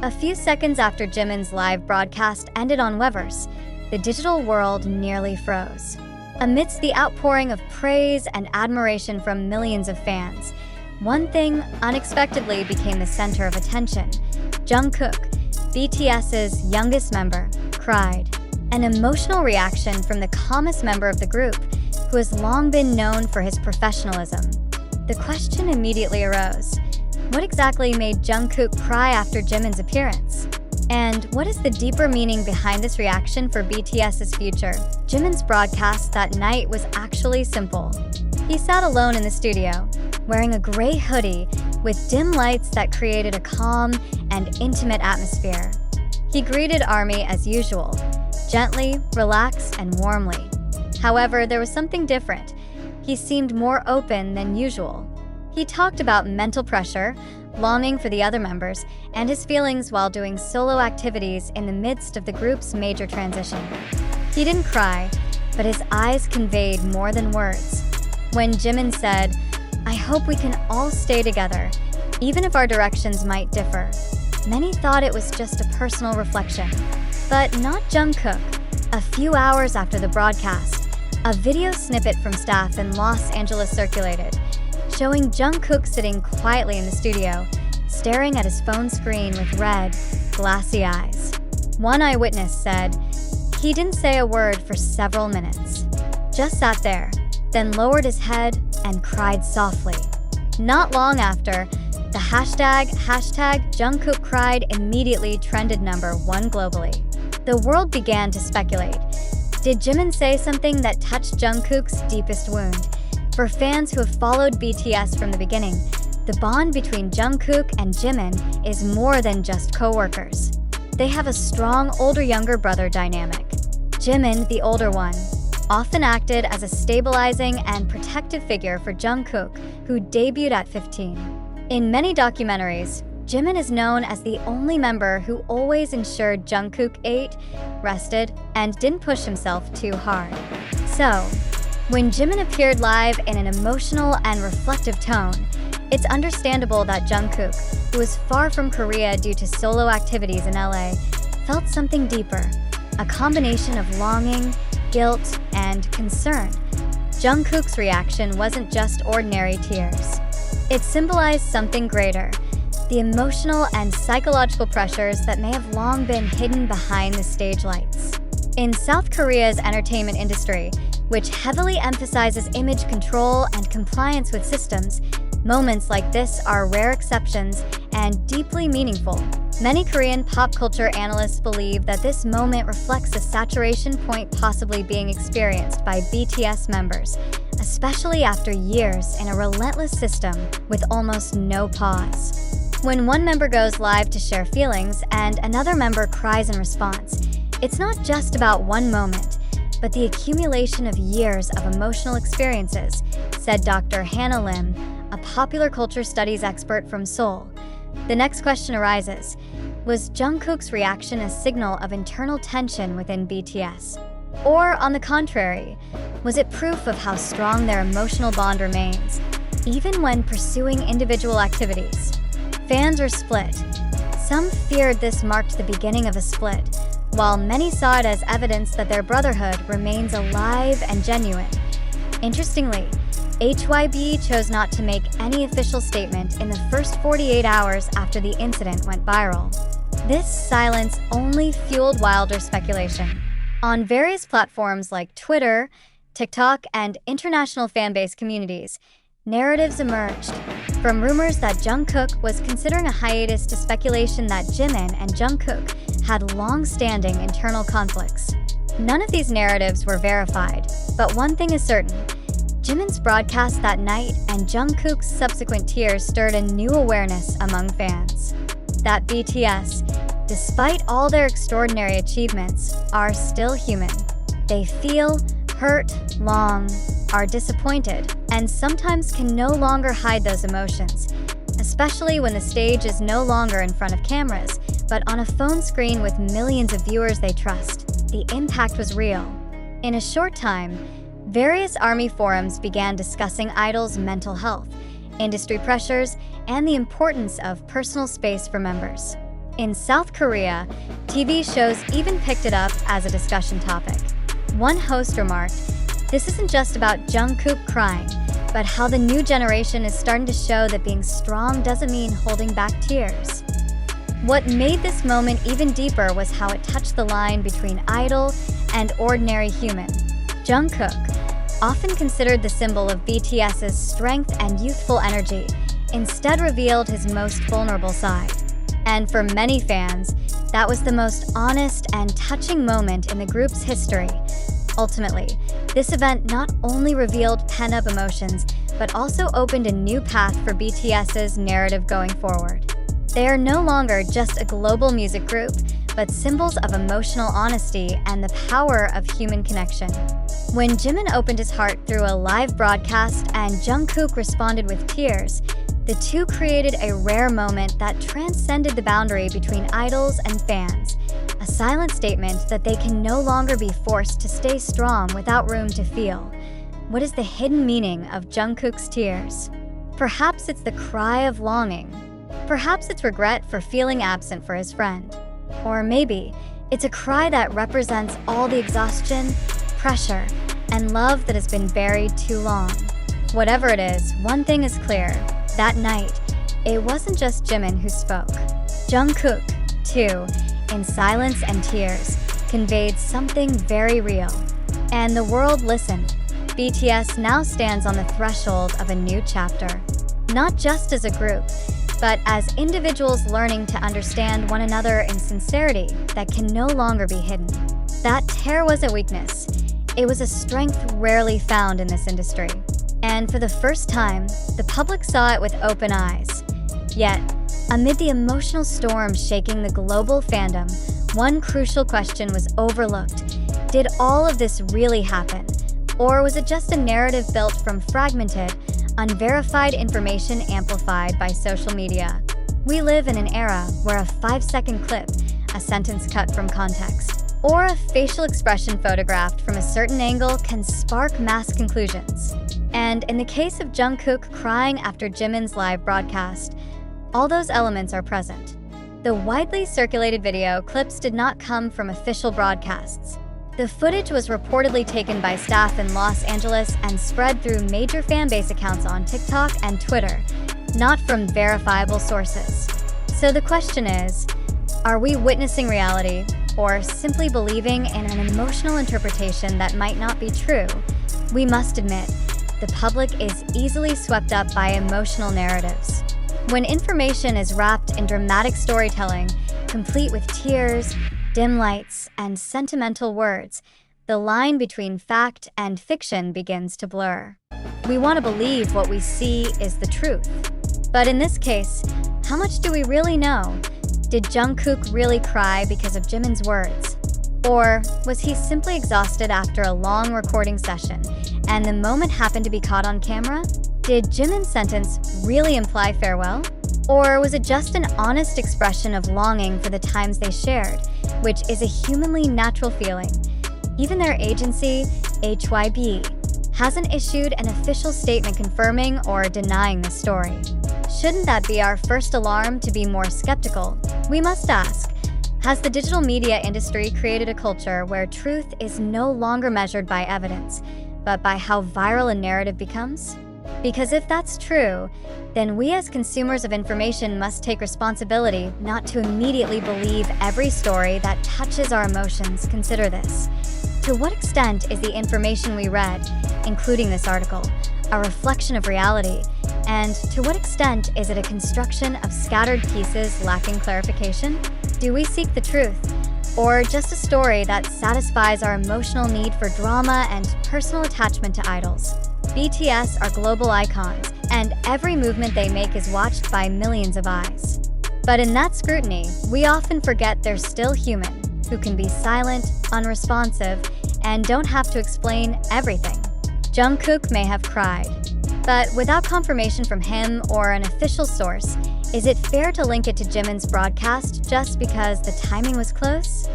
A few seconds after Jimin's live broadcast ended on Weverse, the digital world nearly froze. Amidst the outpouring of praise and admiration from millions of fans, one thing unexpectedly became the center of attention. Jungkook, BTS's youngest member, cried. An emotional reaction from the calmest member of the group, who has long been known for his professionalism. The question immediately arose: what exactly made Jungkook cry after Jimin's appearance? And what is the deeper meaning behind this reaction for BTS's future? Jimin's broadcast that night was actually simple. He sat alone in the studio, wearing a gray hoodie with dim lights that created a calm and intimate atmosphere. He greeted ARMY as usual, gently, relaxed, and warmly. However, there was something different. He seemed more open than usual. He talked about mental pressure, longing for the other members, and his feelings while doing solo activities in the midst of the group's major transition. He didn't cry, but his eyes conveyed more than words. When Jimin said, "I hope we can all stay together, even if our directions might differ," many thought it was just a personal reflection. But not Jungkook. A few hours after the broadcast, a video snippet from staff in Los Angeles circulated, showing Jungkook sitting quietly in the studio, staring at his phone screen with red, glassy eyes. One eyewitness said, "He didn't say a word for several minutes, just sat there, then lowered his head and cried softly." Not long after, the hashtag Jungkook cried immediately trended #1 globally. The world began to speculate. Did Jimin say something that touched Jungkook's deepest wound? For fans who have followed BTS from the beginning, the bond between Jungkook and Jimin is more than just co-workers. They have a strong older-younger brother dynamic. Jimin, the older one, often acted as a stabilizing and protective figure for Jungkook, who debuted at 15. In many documentaries, Jimin is known as the only member who always ensured Jungkook ate, rested, and didn't push himself too hard. So, when Jimin appeared live in an emotional and reflective tone, it's understandable that Jungkook, who was far from Korea due to solo activities in LA, felt something deeper, a combination of longing, guilt, and concern. Jungkook's reaction wasn't just ordinary tears. It symbolized something greater, the emotional and psychological pressures that may have long been hidden behind the stage lights. In South Korea's entertainment industry, which heavily emphasizes image control and compliance with systems, moments like this are rare exceptions and deeply meaningful. Many Korean pop culture analysts believe that this moment reflects a saturation point possibly being experienced by BTS members, especially after years in a relentless system with almost no pause. When one member goes live to share feelings and another member cries in response, it's not just about one moment, but the accumulation of years of emotional experiences, said Dr. Hannah Lim, a popular culture studies expert from Seoul. The next question arises: was Jungkook's reaction a signal of internal tension within BTS? Or, on the contrary, was it proof of how strong their emotional bond remains, even when pursuing individual activities? Fans are split. Some feared this marked the beginning of a split, while many saw it as evidence that their brotherhood remains alive and genuine. Interestingly, HYB chose not to make any official statement in the first 48 hours after the incident went viral. This silence only fueled wilder speculation. On various platforms like Twitter, TikTok, and international fanbase communities, narratives emerged. From rumors that Jungkook was considering a hiatus to speculation that Jimin and Jungkook had long-standing internal conflicts. None of these narratives were verified, but one thing is certain: Jimin's broadcast that night and Jungkook's subsequent tears stirred a new awareness among fans. That BTS, despite all their extraordinary achievements, are still human. They feel, hurt, long, are disappointed, and sometimes can no longer hide those emotions, especially when the stage is no longer in front of cameras, but on a phone screen with millions of viewers they trust. The impact was real. In a short time, various ARMY forums began discussing idols' mental health, industry pressures, and the importance of personal space for members. In South Korea, TV shows even picked it up as a discussion topic. One host remarked, "This isn't just about Jungkook crying, but how the new generation is starting to show that being strong doesn't mean holding back tears." What made this moment even deeper was how it touched the line between idol and ordinary human. Jungkook, often considered the symbol of BTS's strength and youthful energy, instead revealed his most vulnerable side. And for many fans, that was the most honest and touching moment in the group's history. Ultimately, this event not only revealed pent-up emotions, but also opened a new path for BTS's narrative going forward. They are no longer just a global music group, but symbols of emotional honesty and the power of human connection. When Jimin opened his heart through a live broadcast and Jungkook responded with tears, the two created a rare moment that transcended the boundary between idols and fans, a silent statement that they can no longer be forced to stay strong without room to feel. What is the hidden meaning of Jungkook's tears? Perhaps it's the cry of longing. Perhaps it's regret for feeling absent for his friend. Or maybe it's a cry that represents all the exhaustion, pressure, and love that has been buried too long. Whatever it is, one thing is clear. That night, it wasn't just Jimin who spoke. Jungkook, too, in silence and tears, conveyed something very real. And the world listened. BTS now stands on the threshold of a new chapter. Not just as a group, but as individuals learning to understand one another in sincerity that can no longer be hidden. That tear was a weakness. It was a strength rarely found in this industry. And for the first time, the public saw it with open eyes. Yet, amid the emotional storm shaking the global fandom, one crucial question was overlooked. Did all of this really happen? Or was it just a narrative built from fragmented, unverified information amplified by social media? We live in an era where a 5-second clip, a sentence cut from context, or a facial expression photographed from a certain angle can spark mass conclusions. And in the case of Jungkook crying after Jimin's live broadcast, all those elements are present. The widely circulated video clips did not come from official broadcasts. The footage was reportedly taken by staff in Los Angeles and spread through major fanbase accounts on TikTok and Twitter, not from verifiable sources. So the question is, are we witnessing reality or simply believing in an emotional interpretation that might not be true? We must admit, the public is easily swept up by emotional narratives. When information is wrapped in dramatic storytelling, complete with tears, dim lights, and sentimental words, the line between fact and fiction begins to blur. We want to believe what we see is the truth. But in this case, how much do we really know? Did Jungkook really cry because of Jimin's words? Or was he simply exhausted after a long recording session, and the moment happened to be caught on camera? Did Jimin's sentence really imply farewell? Or was it just an honest expression of longing for the times they shared, which is a humanly natural feeling? Even their agency, HYB, hasn't issued an official statement confirming or denying the story. Shouldn't that be our first alarm to be more skeptical? We must ask, has the digital media industry created a culture where truth is no longer measured by evidence, but by how viral a narrative becomes? Because if that's true, then we as consumers of information must take responsibility not to immediately believe every story that touches our emotions. Consider this. To what extent is the information we read, including this article, a reflection of reality? And to what extent is it a construction of scattered pieces lacking clarification? Do we seek the truth, or just a story that satisfies our emotional need for drama and personal attachment to idols? BTS are global icons, and every movement they make is watched by millions of eyes. But in that scrutiny, we often forget they're still human, who can be silent, unresponsive, and don't have to explain everything. Jungkook may have cried, but without confirmation from him or an official source, is it fair to link it to Jimin's broadcast just because the timing was close?